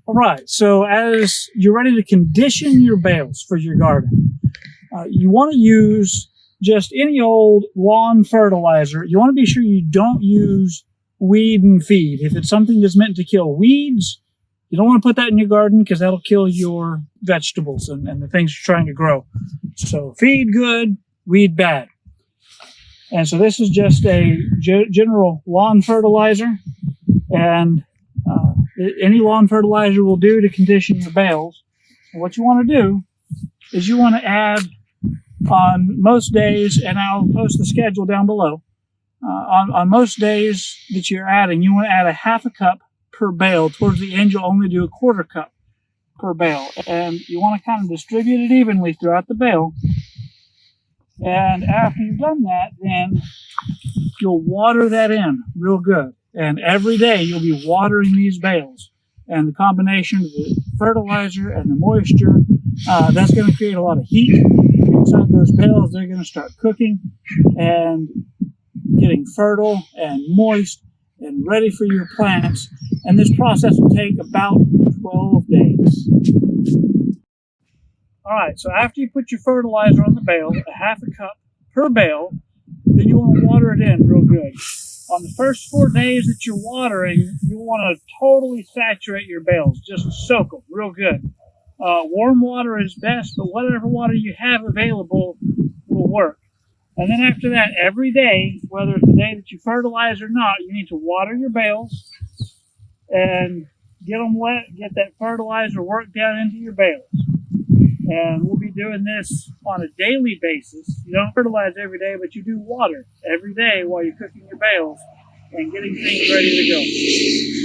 All right, so as you're ready to condition your bales for your garden, you want to use just any old lawn fertilizer. You want to be sure you don't use weed and feed. If it's something that's meant to kill weeds, you don't want to put that in your garden because that'll kill your vegetables and the things you're trying to grow. So feed good, weed bad. And so this is just a general lawn fertilizer, and any lawn fertilizer will do to condition your bales. And what you want to do is you want to add on most days, and I'll post the schedule down below. On most days that you're adding, you want to add a half a cup per bale. Towards the end, you'll only do a quarter cup per bale. And you want to kind of distribute it evenly throughout the bale. And after you've done that, then you'll water that in real good. And every day you'll be watering these bales. And the combination of the fertilizer and the moisture, that's going to create a lot of heat inside those bales. They're going to start cooking and getting fertile and moist and ready for your plants. And this process will take about 12 days. All right, so after you put your fertilizer on the bale, a half a cup per bale, then you want to water it in real good. On the first 4 days that you're watering, you want to totally saturate your bales. Just soak them real good. Warm water is best, but whatever water you have available will work. And then after that, every day, whether it's the day that you fertilize or not, you need to water your bales and get them wet, get that fertilizer worked down into your bales. And we'll be doing this on a daily basis. You don't fertilize every day, but you do water every day while you're cooking your bales and getting things ready to go.